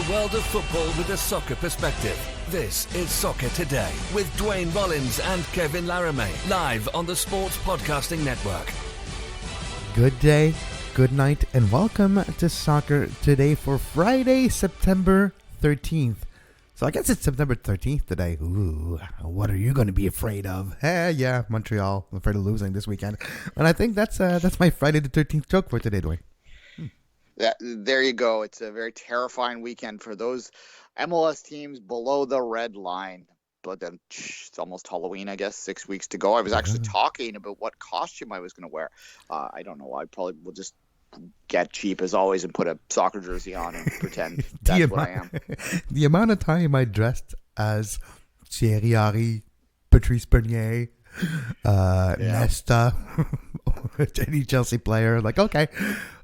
the world of football with a soccer perspective. This is Soccer Today with Duane, Rollins and Kevin Laramee, live on the Sports Podcasting Network. Good day, good night, and welcome to Soccer Today for Friday, September 13th. So I guess it's September 13th today. Ooh, what are you going to be afraid of? Yeah, Montreal. I'm afraid of losing this weekend. And I think that's my Friday the 13th joke for today, Duane. There you go. It's a very terrifying weekend for those MLS teams below the red line. But then it's almost Halloween, I guess, 6 weeks to go. I was actually talking about what costume I was going to wear. I don't know. I probably will just get cheap as always and put a soccer jersey on and pretend that's what I am. The amount of time I dressed as Thierry Henry, Patrice Bernier, Nesta, any Chelsea player. Like, okay,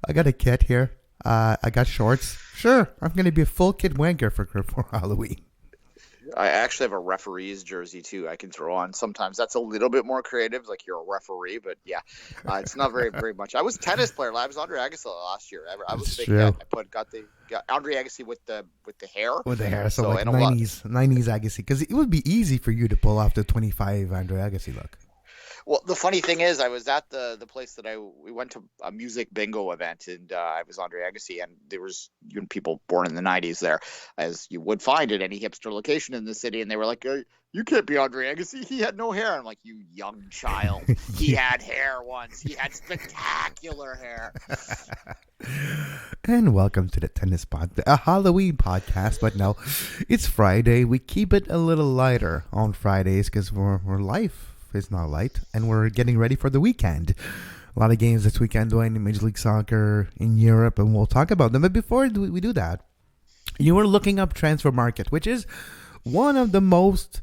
I got a kit here. I got shorts. Sure, I'm going to be a full kid wanker for Halloween. I actually have a referee's jersey, too, I can throw on. Sometimes that's a little bit more creative, like you're a referee, but yeah, it's not very much. I was a tennis player. I was Andre Agassi last year. I was big. I got Andre Agassi with the hair. With the hair, so like 90s Agassi. Because it would be easy for you to pull off the 25 Andre Agassi look. Well, the funny thing is, I was at the place that we went to a music bingo event, and I was Andre Agassi, and there was people born in the 90s there, as you would find at any hipster location in the city, and they were like, you can't be Andre Agassi. He had no hair. I'm like, you young child. He had hair once. He had spectacular hair. And welcome to the Tennis Pod, a Halloween podcast, but no, it's Friday. We keep it a little lighter on Fridays because we're life. It's not light, and we're getting ready for the weekend. A lot of games this weekend, Duane, in Major League Soccer in Europe, and we'll talk about them. But before we do that, you were looking up Transfer Market, which is one of the most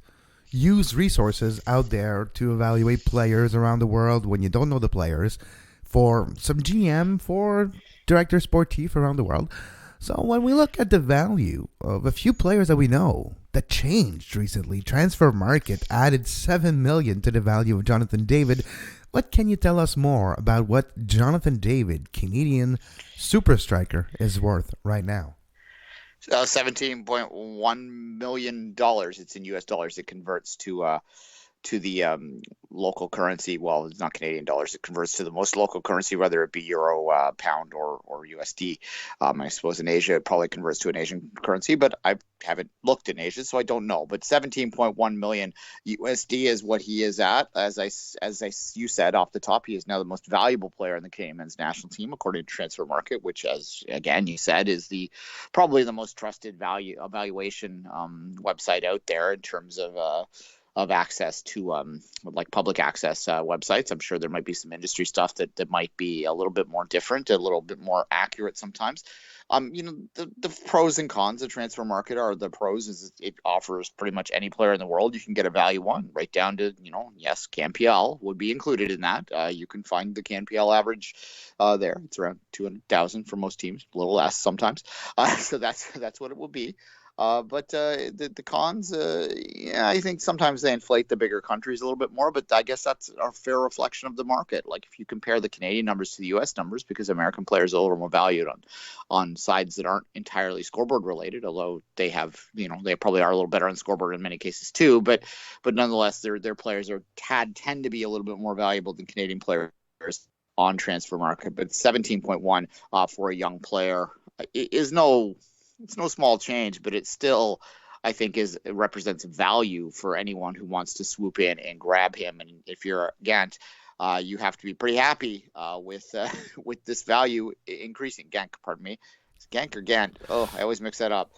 used resources out there to evaluate players around the world when you don't know the players, for some GM, for director sportif around the world. So when we look at the value of a few players that we know that changed recently, Transfer Market added $7 million to the value of Jonathan David. What can you tell us more about what Jonathan David, Canadian super striker, is worth right now? $17.1 million. It's in U.S. dollars. It converts to the local currency. Well, it's not Canadian dollars. It converts to the most local currency, whether it be euro, pound, or USD. I suppose in Asia, it probably converts to an Asian currency, but I haven't looked in Asia, so I don't know. But 17.1 million USD is what he is at. You said off the top, he is now the most valuable player in the Canadian men's national team, according to Transfer Market, which, as again you said, is probably the most trusted evaluation website out there in terms of access to like public access websites. I'm sure there might be some industry stuff that might be a little bit more different, a little bit more accurate sometimes. The pros and cons of Transfer Market are the pros is it offers pretty much any player in the world. You can get a value on, right down to, yes, CanPL would be included in that. You can find the CanPL average there. It's around 200,000 for most teams, a little less sometimes. So that's what it will be. But the cons, I think sometimes they inflate the bigger countries a little bit more, but I guess that's a fair reflection of the market. Like if you compare the Canadian numbers to the U.S. numbers, because American players are a little more valued on sides that aren't entirely scoreboard related, although they have, they probably are a little better on scoreboard in many cases too, but nonetheless, their players tend to be a little bit more valuable than Canadian players on Transfer Market. But 17.1 for a young player is it's no small change, but it still, I think, it represents value for anyone who wants to swoop in and grab him. And if you're Gant, you have to be pretty happy with this value increasing. Pardon me. It's Gank or Gant? Oh, I always mix that up.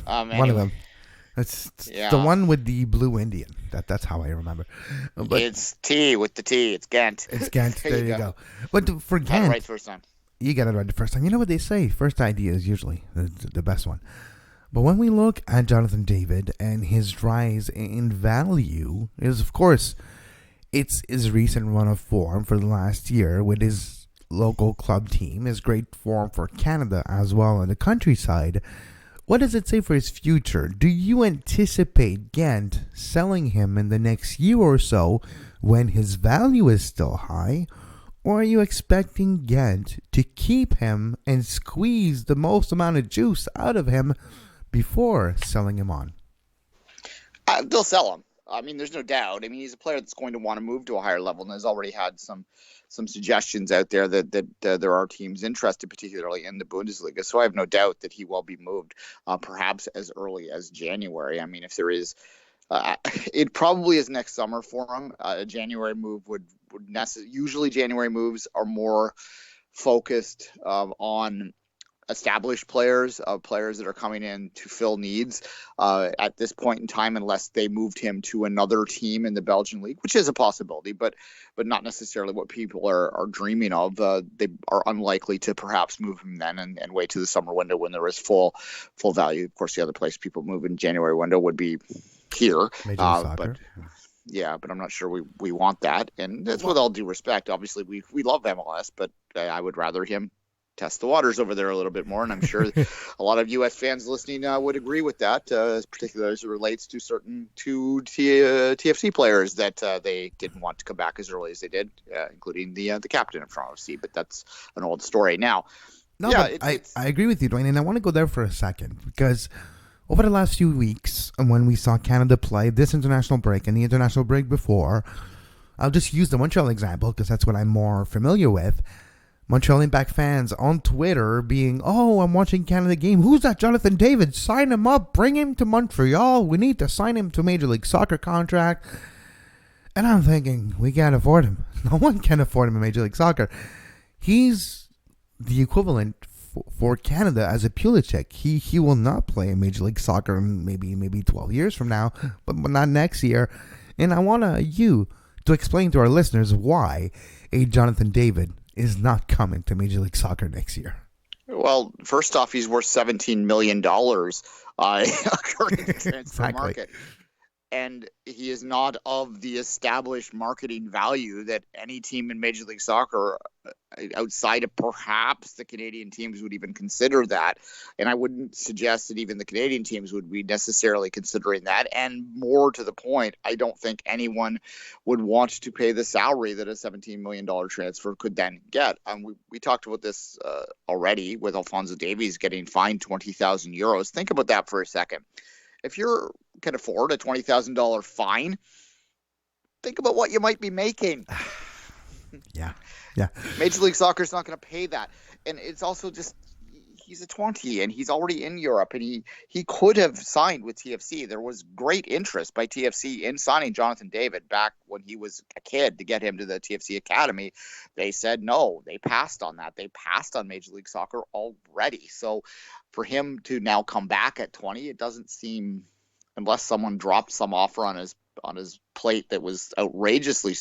Anyway. One of them. It's the one with the blue Indian. That's how I remember. But it's T with the T. It's Gant. It's Gant. there you go. But for Gant, got it right first time. You got it right the first time. You know what they say? First idea is usually the best one. But when we look at Jonathan David and his rise in value, is of course, it's his recent run of form for the last year with his local club team, his great form for Canada as well in the countryside. What does it say for his future? Do you anticipate Ghent selling him in the next year or so when his value is still high? Or are you expecting Ghent to keep him and squeeze the most amount of juice out of him before selling him on? They'll sell him. I mean, there's no doubt. I mean, he's a player that's going to want to move to a higher level, and has already had some suggestions out there that there are teams interested, particularly in the Bundesliga. So I have no doubt that he will be moved, perhaps as early as January. I mean, if there is, it probably is next summer for him. A January move would usually January moves are more focused on established players, players that are coming in to fill needs at this point in time, unless they moved him to another team in the Belgian league, which is a possibility, but not necessarily what people are dreaming of. They are unlikely to perhaps move him then and wait to the summer window when there is full value. Of course, the other place people move in January window would be here. Major League Soccer. But I'm not sure we want that. And that's with all due respect. Obviously, we love MLS, but I would rather him test the waters over there a little bit more. And I'm sure a lot of U.S. fans listening would agree with that, particularly as it relates to certain TFC players that they didn't want to come back as early as they did, including the captain of Toronto FC. But that's an old story now. No, yeah, I agree with you, Duane, and I want to go there for a second because over the last few weeks, when we saw Canada play this international break and the international break before, I'll just use the Montreal example because that's what I'm more familiar with. Montreal Impact fans on Twitter being, I'm watching Canada game. Who's that Jonathan David? Sign him up. Bring him to Montreal. We need to sign him to Major League Soccer contract. And I'm thinking, we can't afford him. No one can afford him in Major League Soccer. He's the equivalent for Canada as a Pulisic. He will not play in Major League Soccer in maybe 12 years from now, but not next year. And I want you to explain to our listeners why a Jonathan David is not coming to Major League Soccer next year. Well, first off, he's worth $17 million according to transfer market. And he is not of the established marketing value that any team in Major League Soccer outside of perhaps the Canadian teams would even consider that. And I wouldn't suggest that even the Canadian teams would be necessarily considering that. And more to the point, I don't think anyone would want to pay the salary that a $17 million transfer could then get. We talked about this already with Alphonso Davies getting fined €20,000. Think about that for a second. If you can afford a $20,000 fine, think about what you might be making. Yeah. Major League Soccer is not going to pay that. And it's also just, he's a 20 and he's already in Europe, and he could have signed with TFC. There was great interest by TFC in signing Jonathan David back when he was a kid to get him to the TFC Academy. They said no. They passed on that. They passed on Major League Soccer already. So for him to now come back at 20, it doesn't seem, unless someone dropped some offer on his plate that was outrageously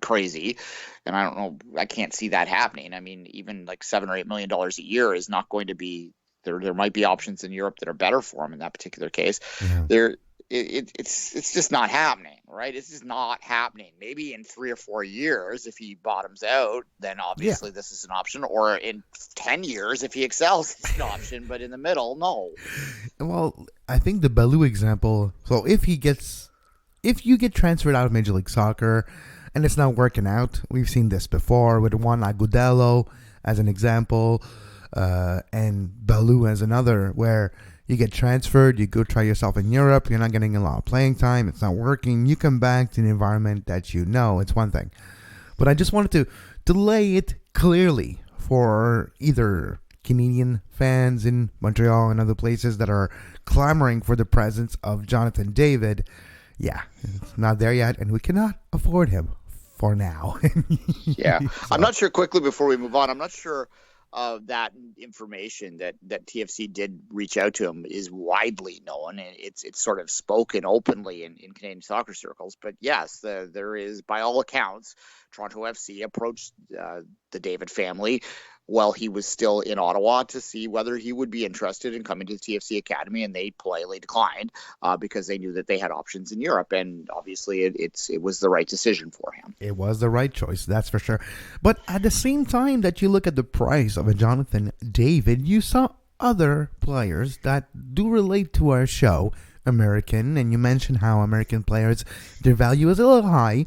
crazy, and I don't know, I can't see that happening. I mean, even like $7 or $8 million a year is not going to be there. There might be options in Europe that are better for him in that particular case. Yeah. It's just not happening, right? It's just not happening. Maybe in 3 or 4 years, if he bottoms out, then obviously this is an option. Or in 10 years, if he excels, it's an option. But in the middle, no. Well, I think the Balu example. So if you get transferred out of Major League Soccer and it's not working out, we've seen this before with Juan Agudelo as an example, and Balu as another, where you get transferred, you go try yourself in Europe, you're not getting a lot of playing time, it's not working, you come back to an environment that you know, it's one thing. But I just wanted to lay it clearly for either Canadian fans in Montreal and other places that are clamoring for the presence of Jonathan David. Yeah, it's not there yet, and we cannot afford him for now. Yeah. So. I'm not sure, quickly before we move on, I'm not sure that information that TFC did reach out to him is widely known, and it's sort of spoken openly in Canadian soccer circles. But yes, there is, by all accounts, Toronto FC approached the David family while he was still in Ottawa to see whether he would be interested in coming to the TFC Academy, and they politely declined because they knew that they had options in Europe, and obviously it was the right decision for him. It was the right choice, that's for sure. But at the same time that you look at the price of a Jonathan David, you saw other players that do relate to our show, American, and you mentioned how American players, their value is a little high.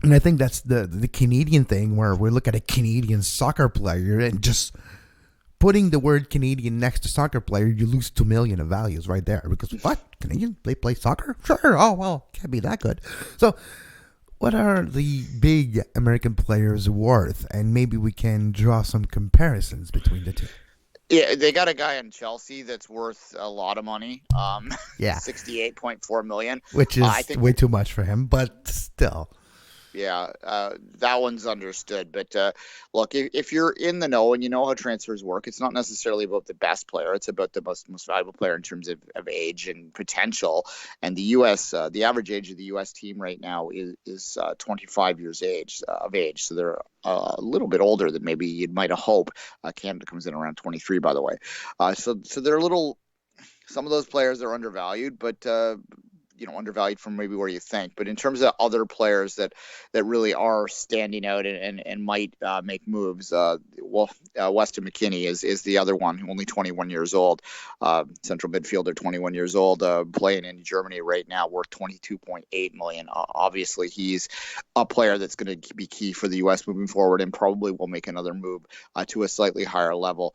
And I think that's the Canadian thing where we look at a Canadian soccer player and just putting the word Canadian next to soccer player, you lose 2 million of values right there. Because what? Canadian? They play soccer? Sure. Oh, well, can't be that good. So what are the big American players worth? And maybe we can draw some comparisons between the two. Yeah, they got a guy in Chelsea that's worth a lot of money. Yeah. 68.4 million. Which is I think way too much for him, but still. Yeah, that one's understood. But look, if you're in the know and you know how transfers work, it's not necessarily about the best player. It's about the most valuable player in terms of age and potential. And the U.S., the average age of the U.S. team right now is 25 years of age. So they're a little bit older than maybe you might have hoped. Canada comes in around 23, by the way. So they're a little. Some of those players are undervalued, but undervalued from maybe where you think. But in terms of other players that really are standing out and might make moves, Weston McKennie is the other one, only 21 years old, central midfielder, 21 years old, playing in Germany right now, worth 22.8 million. Obviously, he's a player that's going to be key for the U.S. moving forward, and probably will make another move to a slightly higher level.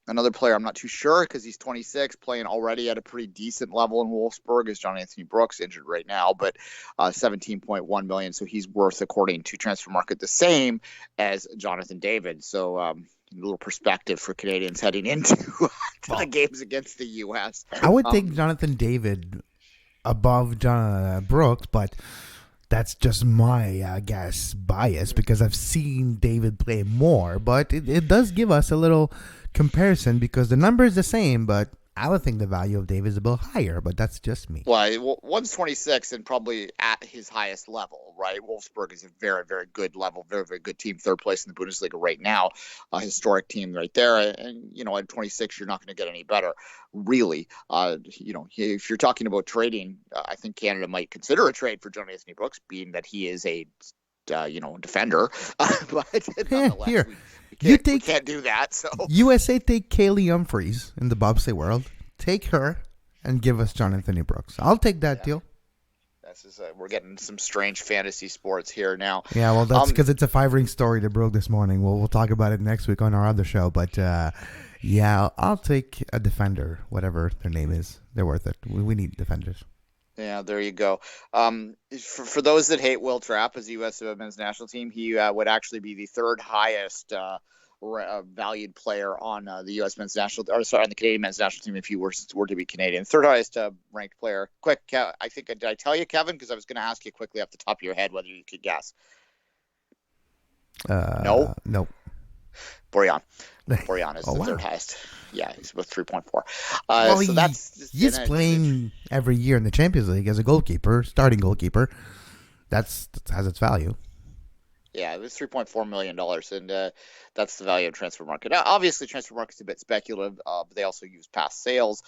Another player I'm not too sure because he's 26, playing already at a pretty decent level in Wolfsburg, is John Anthony Brooks, injured right now, but 17.1 million. So he's worth, according to Transfer Market, the same as Jonathan David. So a little perspective for Canadians heading into the games against the U.S. I would take Jonathan David above John Brooks, but that's just my, bias because I've seen David play more. But it does give us a little comparison because the number is the same, but I would think the value of David is a bit higher, but that's just me. Well, one's 26 and probably at his highest level, right? Wolfsburg is a very, very good level, very, very good team, third place in the Bundesliga right now, a historic team right there. And, at 26, you're not going to get any better, really. If you're talking about trading, I think Canada might consider a trade for John Anthony Brooks, being that he is a defender. But nonetheless, here. We can't do that. So USA take Kaylee Humphries in the bobsleigh world. Take her and give us John Anthony Brooks. I'll take that deal. We're getting some strange fantasy sports here now. Yeah, well, that's because it's a 5-ring story that broke this morning. We'll talk about it next week on our other show. But I'll take a defender, whatever their name is. They're worth it. We need defenders. Yeah, there you go. For those that hate Will Trapp as the U.S. men's national team, he would actually be the third highest valued player on the U.S. men's national, on the Canadian men's national team if he were to be Canadian. Third highest ranked player. Quick, I think, did I tell you, Kevin? Because I was going to ask you quickly off the top of your head whether you could guess. No? Nope. Borean is the third highest. Yeah, he's about 3.4. So he's playing every year in the Champions League as a goalkeeper, starting goalkeeper. That has its value. Yeah, it was $3.4 million, and that's the value of Transfer Market. Now, obviously, Transfer Market's a bit speculative, but they also use past sales,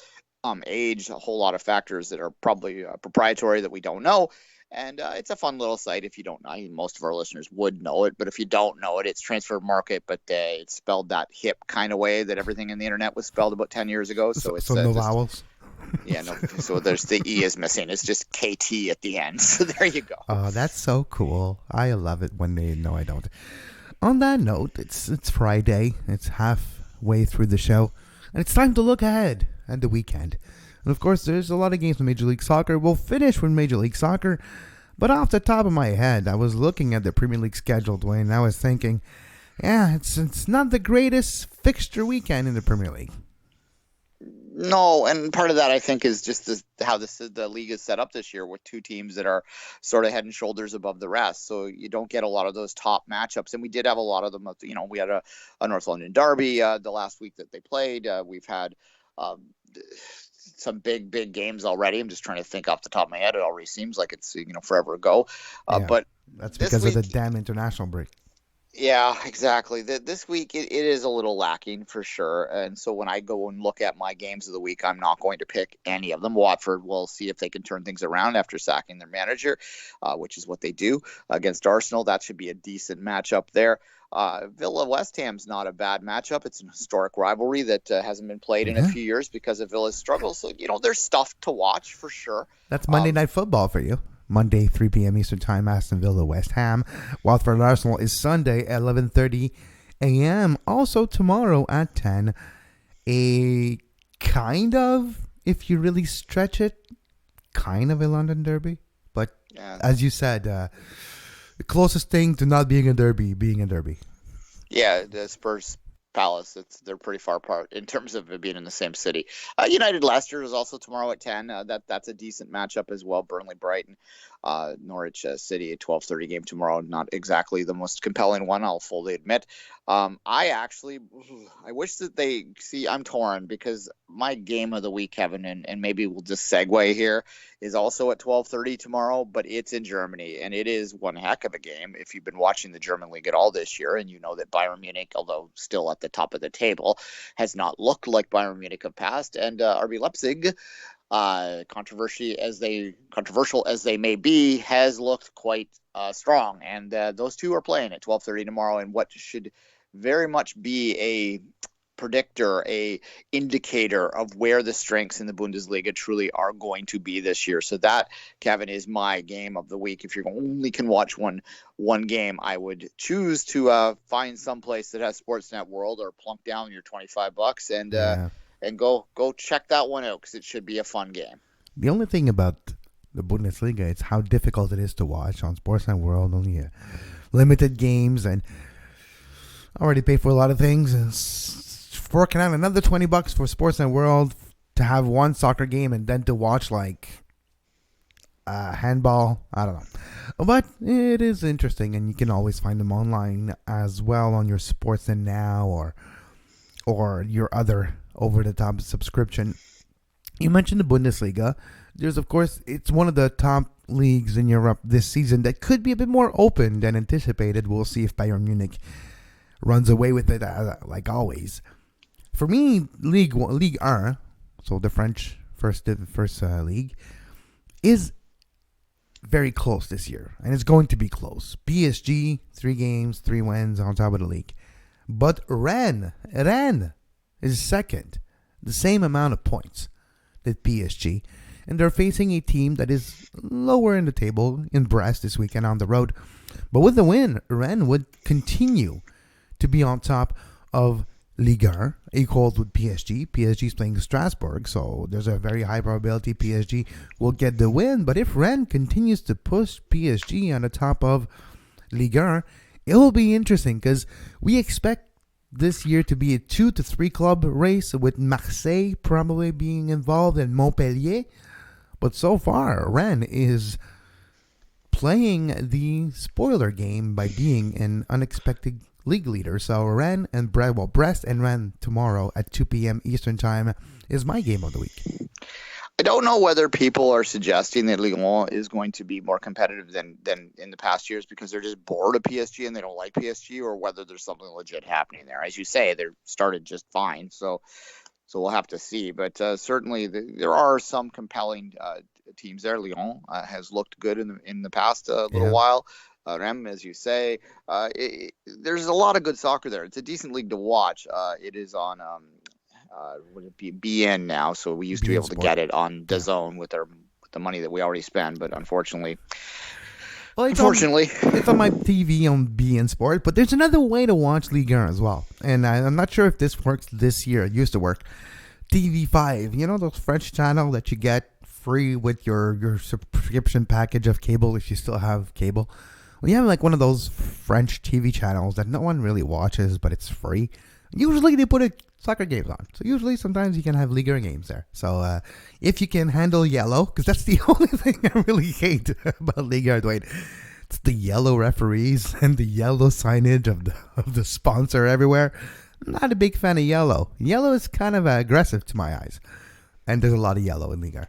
age, a whole lot of factors that are probably proprietary that we don't know. And it's a fun little site if you don't know. Most of our listeners would know it, but if you don't know it, it's Transfer Market, but it's spelled that hip kind of way that everything in the internet was spelled about 10 years ago. So it's no vowels. Yeah, no. So there's the E is missing. It's just KT at the end. So there you go. Oh, that's so cool. I love it when they know I don't. On that note, it's Friday. It's halfway through the show, and it's time to look ahead at the weekend. And of course, there's a lot of games in Major League Soccer. We'll finish with Major League Soccer. But off the top of my head, I was looking at the Premier League schedule, Duane, and I was thinking, it's not the greatest fixture weekend in the Premier League. No, and part of that I think is just how the league is set up this year with two teams that are sort of head and shoulders above the rest. So you don't get a lot of those top matchups, and we did have a lot of them. We had a North London derby the last week that they played. We've had some big games already. I'm just trying to think off the top of my head. It already seems like it's forever ago. But that's because of the damn international break. Yeah, exactly. This week it is a little lacking for sure. And so when I go and look at my games of the week, I'm not going to pick any of them. Watford will see if they can turn things around after sacking their manager, which is what they do against Arsenal. That should be a decent matchup there. Villa West Ham's not a bad matchup. It's an historic rivalry that hasn't been played in a few years because of Villa's struggles. So, there's stuff to watch for sure. That's Monday Night Football for you. Monday, 3 p.m. Eastern Time, Aston Villa, West Ham. Watford Arsenal is Sunday, 11:30 a.m. Also tomorrow at 10. A kind of, if you really stretch it, kind of a London derby. But as you said, the closest thing to not being a derby, being a derby. Yeah, the Spurs Palace, they're pretty far apart in terms of it being in the same city. United Leicester is also tomorrow at 10. That's a decent matchup as well. Burnley Brighton, Norwich City, a 12:30 game tomorrow. Not exactly the most compelling one, I'll fully admit. I wish that I'm torn because my game of the week, Kevin, and maybe we'll just segue here, is also at 12:30 tomorrow, but it's in Germany, and it is one heck of a game. If you've been watching the German league at all this year, and you know that Bayern Munich, although still at the top of the table, has not looked like Bayern Munich of past, and RB Leipzig, controversial as they may be, has looked quite strong, and those two are playing at 12:30 tomorrow in what should very much be a predictor, a indicator of where the strengths in the Bundesliga truly are going to be this year. So that, Kevin, is my game of the week. If you only can watch one game, I would choose to find some place that has Sportsnet World or plunk down your $25 and go check that one out because it should be a fun game. The only thing about the Bundesliga is how difficult it is to watch on Sportsnet World. Only limited games, and I already paid for a lot of things. And forking out another $20 for Sportsnet World to have one soccer game and then to watch like handball. I don't know, but it is interesting, and you can always find them online as well on your Sportsnet Now or your other over-the-top subscription. You mentioned the Bundesliga. There's, of course, it's one of the top leagues in Europe this season that could be a bit more open than anticipated. We'll see if Bayern Munich runs away with it, like always. For me, Ligue 1, so the French first league, is very close this year, and it's going to be close. PSG, 3 games, 3 wins on top of the league. But Rennes is second, the same amount of points that PSG, and they're facing a team that is lower in the table in Brest this weekend on the road. But with the win, Rennes would continue to be on top of Ligue 1, equals with PSG. PSG is playing Strasbourg, so there's a very high probability PSG will get the win. But if Rennes continues to push PSG on the top of Ligue 1, it will be interesting because we expect this year to be a 2 to 3 club race, with Marseille probably being involved and Montpellier. But so far, Rennes is playing the spoiler game by being an unexpected league leader. So Rennes and Brest and Rennes tomorrow at 2 p.m. Eastern Time is my game of the week. I don't know whether people are suggesting that Ligue 1 is going to be more competitive than in the past years because they're just bored of PSG and they don't like PSG, or whether there's something legit happening there. As you say, they started just fine, so we'll have to see. But certainly there are some compelling teams there. Lyon has looked good in the past little while. Rem, as you say, there's a lot of good soccer there. It's a decent league to watch. It is on would it be BN now? So we used to be able to get it on DAZN with the money that we already spend, but unfortunately, it's on my TV on BN Sport. But there's another way to watch Ligue 1 as well, and I'm not sure if this works this year. It used to work. TV5, you know those French channel that you get free with your subscription package of cable if you still have cable. Well, you have like one of those French TV channels that no one really watches, but it's free. Usually they put soccer games on. So sometimes you can have Ligue 1 games there. So if you can handle yellow, because that's the only thing I really hate about Ligue 1, Duane. It's the yellow referees and the yellow signage of the sponsor everywhere. I'm not a big fan of yellow. Yellow is kind of aggressive to my eyes. And there's a lot of yellow in Ligue 1.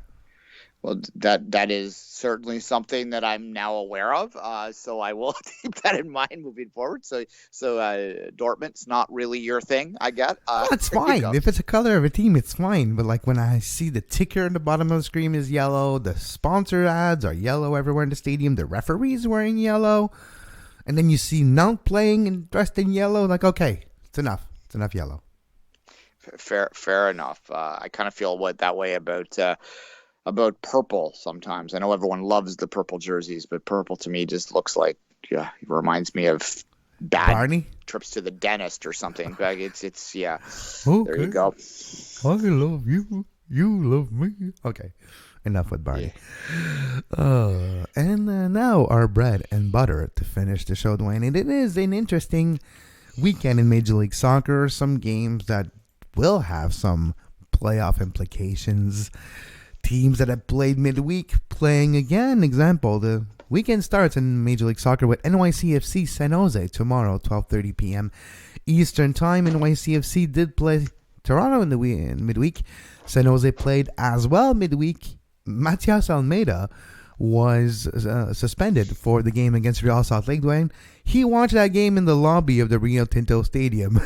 Well, that is certainly something that I'm now aware of. So I will keep that in mind moving forward. So Dortmund's not really your thing, I get. That's fine. If it's a color of a team, it's fine. But like when I see the ticker in the bottom of the screen is yellow, the sponsor ads are yellow everywhere in the stadium, the referee's wearing yellow, and then you see Nantes playing and dressed in yellow, like, okay, it's enough. It's enough yellow. Fair enough. I kind of feel that way about about purple sometimes. I know everyone loves the purple jerseys, but purple to me just looks like, it reminds me of bad Barney? trips to the dentist or something. Like it's yeah. Okay. There you go. I love you. You love me. Okay. Enough with Barney. And now our bread and butter to finish the show, Duane. And it is an interesting weekend in Major League Soccer. Some games that will have some playoff implications. Teams that have played midweek playing again. Example, the weekend starts in Major League Soccer with NYCFC San Jose tomorrow, 12:30 p.m. Eastern Time. NYCFC did play Toronto in midweek. San Jose played as well midweek. Matias Almeida was suspended for the game against Real Salt Lake, Duane. He watched that game in the lobby of the Rio Tinto Stadium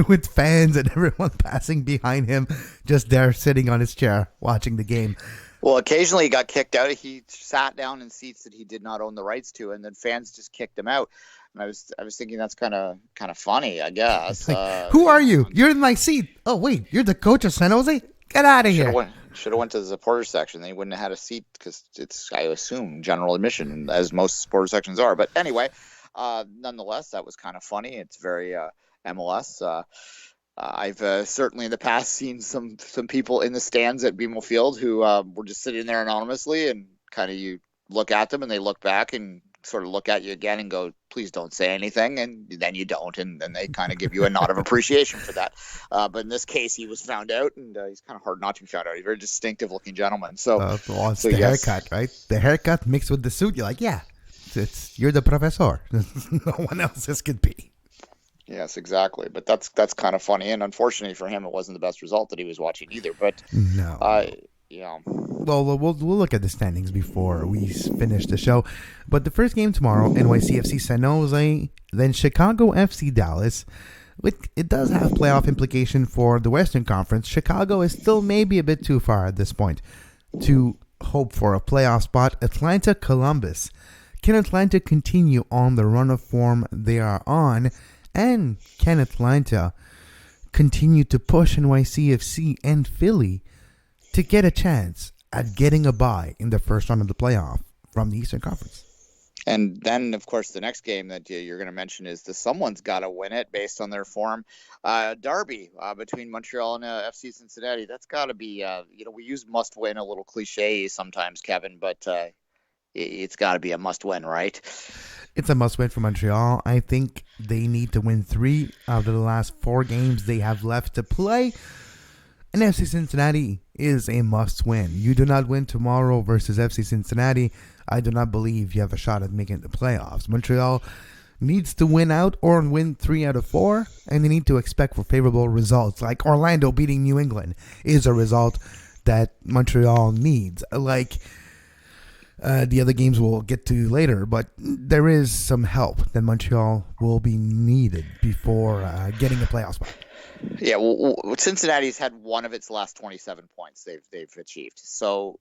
with fans and everyone passing behind him, just there sitting on his chair watching the game. Well, occasionally he got kicked out. He sat down in seats that he did not own the rights to, and then fans just kicked him out. And I was thinking that's kind of funny, I guess. Like, who are you? You're in my seat. Oh wait, you're the coach of San Jose? Get out of here. Should have went to the supporters section. Then he wouldn't have had a seat because it's, I assume, general admission, as most supporter sections are. But anyway, nonetheless, that was kind of funny. It's very MLS. I've certainly in the past seen some people in the stands at BMO Field who were just sitting there anonymously, and kind of you look at them and they look back and sort of look at you again and go, please don't say anything, and then you don't, and then they kind of give you a nod of appreciation for that. But in this case, he was found out, and he's kind of hard not to be found out. He's a very distinctive looking gentleman. So, it's the haircut, right? The haircut mixed with the suit. You're like, yeah, you're the professor. No one else this could be. Yes, exactly. But that's kind of funny, and unfortunately for him, it wasn't the best result that he was watching either. But no. Yeah. Well, we'll look at the standings before we finish the show. But the first game tomorrow, NYCFC San Jose, then Chicago FC Dallas. It does have playoff implication for the Western Conference. Chicago is still maybe a bit too far at this point to hope for a playoff spot. Atlanta Columbus. Can Atlanta continue on the run of form they are on? And can Atlanta continue to push NYCFC and Philly to get a chance at getting a bye in the first round of the playoff from the Eastern Conference? And then, of course, the next game that you're going to mention is someone's got to win it based on their form. Derby between Montreal and FC Cincinnati. That's got to be, we use must win, a little cliche sometimes, Kevin, but it's got to be a must win, right? It's a must win for Montreal. I think they need to win 3 out of the last 4 games they have left to play. And FC Cincinnati is a must-win. You do not win tomorrow versus FC Cincinnati, I do not believe you have a shot at making the playoffs. Montreal needs to win out or win 3 out of 4, and they need to expect for favorable results. Like Orlando beating New England is a result that Montreal needs. Like the other games we'll get to later, but there is some help that Montreal will be needed before getting a playoff spot. Yeah, well, Cincinnati's had one of its last 27 points they've achieved. So,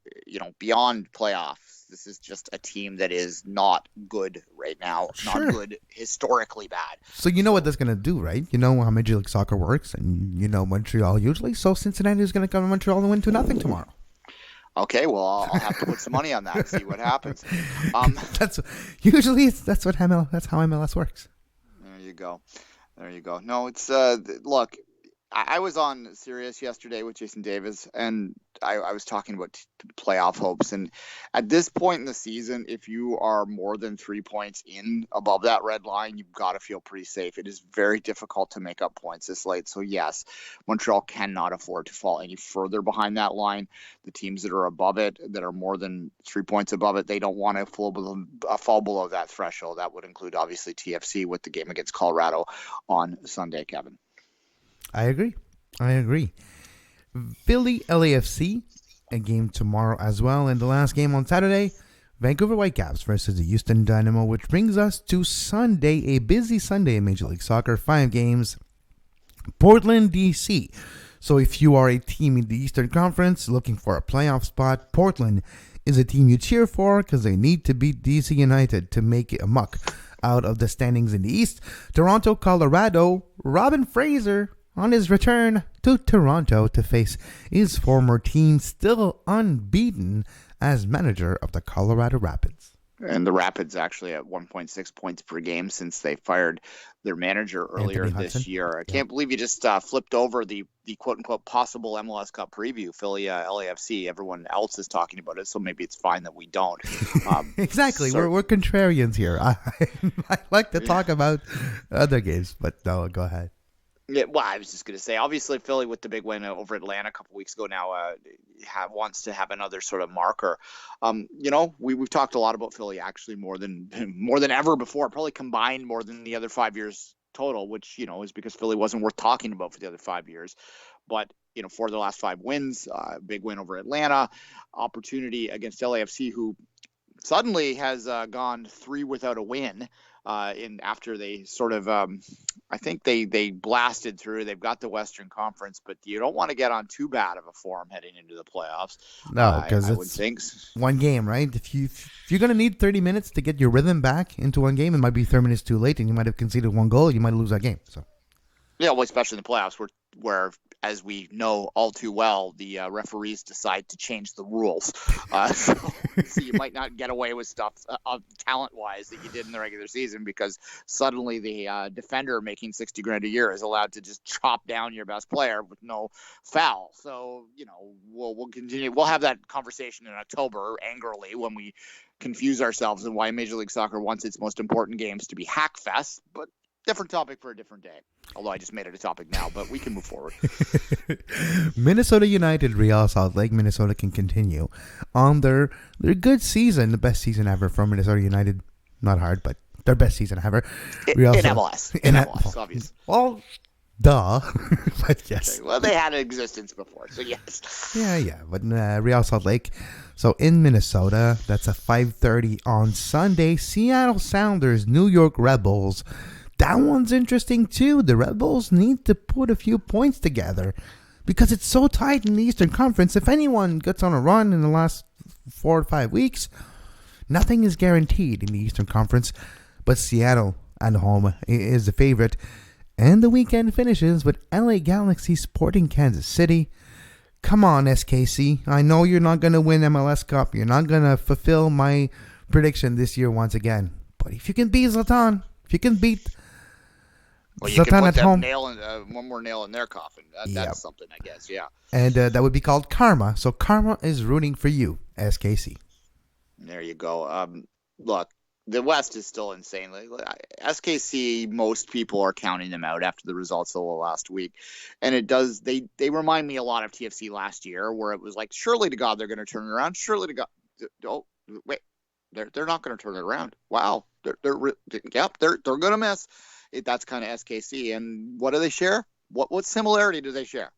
beyond playoffs, this is just a team that is not good right now. Sure. Not good, historically bad. So you know what that's going to do, right? You know how Major League Soccer works, and you know Montreal usually. So Cincinnati is going to come to Montreal and win 2-0 tomorrow. Okay, well, I'll have to put some money on that and see what happens. That's how MLS works. There you go. No, it's look. I was on Sirius yesterday with Jason Davis, and I was talking about playoff hopes. And at this point in the season, if you are more than 3 points in above that red line, you've got to feel pretty safe. It is very difficult to make up points this late. So yes, Montreal cannot afford to fall any further behind that line. The teams that are above it, that are more than 3 points above it, they don't want to fall below that threshold. That would include obviously TFC with the game against Colorado on Sunday, Kevin. I agree. Philly LAFC, a game tomorrow as well. And the last game on Saturday, Vancouver Whitecaps versus the Houston Dynamo, which brings us to Sunday, a busy Sunday in Major League Soccer. 5 games, Portland, DC. So if you are a team in the Eastern Conference looking for a playoff spot, Portland is a team you cheer for because they need to beat DC United to make it a muck out of the standings in the East. Toronto, Colorado, Robin Fraser on his return to Toronto to face his former team, still unbeaten as manager of the Colorado Rapids. And the Rapids actually at 1.6 points per game since they fired their manager earlier this year. I can't believe you just flipped over the quote-unquote possible MLS Cup preview, Philly LAFC. Everyone else is talking about it, so maybe it's fine that we don't. Exactly. We're contrarians here. I like to talk about other games, but no, go ahead. Yeah, well, I was just going to say, obviously, Philly with the big win over Atlanta a couple weeks ago now wants to have another sort of marker. We've talked a lot about Philly actually more than ever before, probably combined more than the other 5 years total, which, is because Philly wasn't worth talking about for the other 5 years. But, for the last 5 wins, big win over Atlanta, opportunity against LAFC, who suddenly has gone 3 without a win. After they sort of, I think they blasted through. They've got the Western Conference, but you don't want to get on too bad of a form heading into the playoffs. No, because it's one game, right? If you're going to need 30 minutes to get your rhythm back into one game, it might be 30 minutes too late, and you might have conceded one goal. You might lose that game. So, yeah, well, especially in the playoffs, where as we know all too well, the referees decide to change the rules. So you might not get away with stuff talent-wise that you did in the regular season because suddenly the defender making $60,000 a year is allowed to just chop down your best player with no foul. So, we'll continue. We'll have that conversation in October angrily when we confuse ourselves and why Major League Soccer wants its most important games to be hack fest, but different topic for a different day. Although I just made it a topic now, but we can move forward. Minnesota United, Real Salt Lake, Minnesota can continue on their good season, the best season ever for Minnesota United. Not hard, but their best season ever. In MLS. In MLS, obviously. Well, duh. But yes. Okay, well, they had an existence before, so yes. Yeah. But Real Salt Lake. So in Minnesota, that's a 5:30 on Sunday. Seattle Sounders, New York Red Bulls. That one's interesting too. The Red Bulls need to put a few points together because it's so tight in the Eastern Conference. If anyone gets on a run in the last 4 or 5 weeks, nothing is guaranteed in the Eastern Conference. But Seattle at home is the favorite. And the weekend finishes with LA Galaxy Sporting Kansas City. Come on, SKC. I know you're not going to win MLS Cup. You're not going to fulfill my prediction this year once again. But if you can beat Zlatan, if you can beat you can put that one more nail in their coffin. That's something, I guess, yeah. And that would be called karma. So karma is rooting for you, SKC. There you go. Look, the West is still insane. SKC, most people are counting them out after the results of the last week. And it does, they remind me a lot of TFC last year, where it was like, surely to God they're going to turn it around. Surely to God. Oh, wait. They're not going to turn it around. Wow. They're going to miss. That's kind of SKC. And what do they share? What similarity do they share?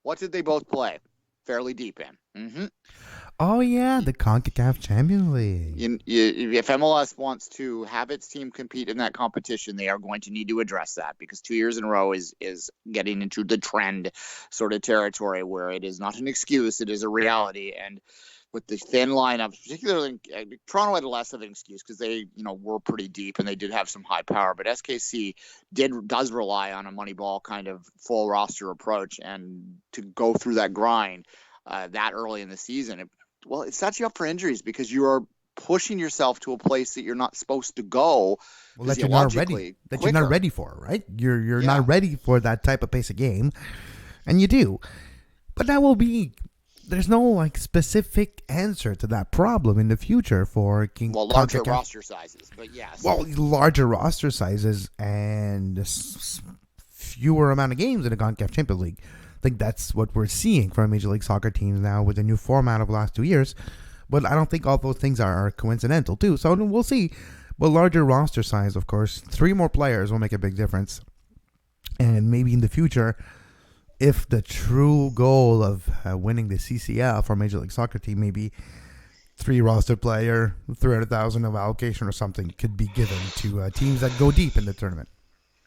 What did they both play fairly deep in? Mm-hmm. Oh, yeah, the CONCACAF Champions League. If MLS wants to have its team compete in that competition, they are going to need to address that because 2 years in a row is getting into the trend sort of territory where it is not an excuse, it is a reality. And with the thin lineup, particularly Toronto had less of an excuse because they, were pretty deep and they did have some high power. But SKC does rely on a Moneyball kind of full roster approach, and to go through that grind that early in the season, it sets you up for injuries because you are pushing yourself to a place that you're not supposed to go. Well, that you're not ready. That you're not ready for, right? You're not ready for that type of pace of game, and you do. But that will be. There's no specific answer to that problem in the future for larger roster sizes, but yes. Well, larger roster sizes and fewer amount of games in the CONCACAF Champions League. I think that's what we're seeing from Major League Soccer teams now with the new format of the last 2 years. But I don't think all those things are coincidental too. So we'll see. But larger roster size, of course, 3 more players will make a big difference. And maybe in the future, if the true goal of winning the CCL for a Major League Soccer team, maybe 3 roster player, 300,000 of allocation or something could be given to teams that go deep in the tournament.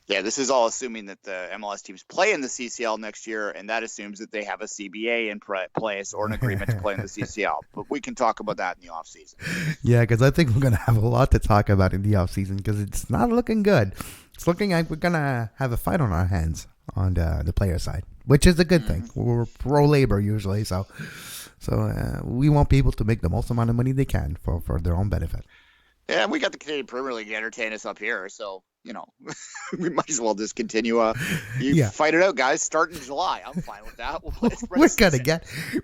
Yeah, this is all assuming that the MLS teams play in the CCL next year, and that assumes that they have a CBA in place or an agreement to play in the CCL. But we can talk about that in the offseason. Yeah, because I think we're going to have a lot to talk about in the offseason because it's not looking good. It's looking like we're going to have a fight on our hands on the player side, which is a good thing. We're pro labor usually, so we want people to make the most amount of money they can for their own benefit. Yeah, we got the Canadian Premier League to entertain us up here, so we might as well just continue. Fight it out, guys. Start in July. I'm fine with that.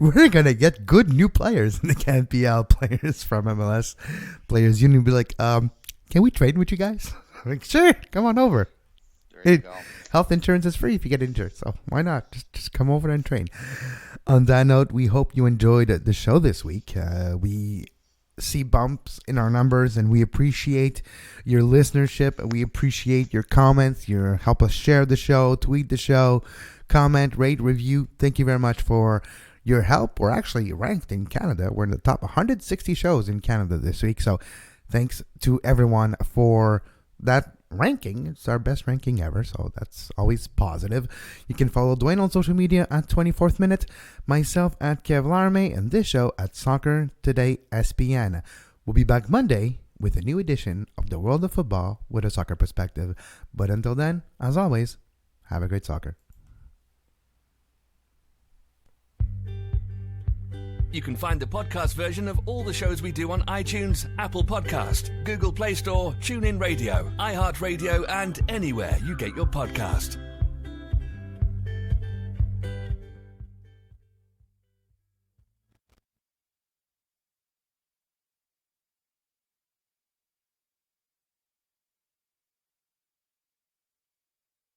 We're gonna get good new players in the CanPL, players from MLS Players Union. Be like, can we trade with you guys? Like, sure, come on over. There you go. Health insurance is free if you get injured, so why not? Just come over and train. On that note, we hope you enjoyed the show this week. We see bumps in our numbers, and we appreciate your listenership. We appreciate your comments. Your help us share the show, tweet the show, comment, rate, review. Thank you very much for your help. We're actually ranked in Canada. We're in the top 160 shows in Canada this week. So thanks to everyone for that ranking. It's our best ranking ever, so that's always positive. You can follow Duane on social media at 24th Minute, myself at Kev Laramee, and this show at Soccer Today SPN. We'll be back Monday with a new edition of the world of football with a soccer perspective. But until then, as always, have a great soccer. You can find the podcast version of all the shows we do on iTunes, Apple Podcast, Google Play Store, TuneIn Radio, iHeartRadio, and anywhere you get your podcast.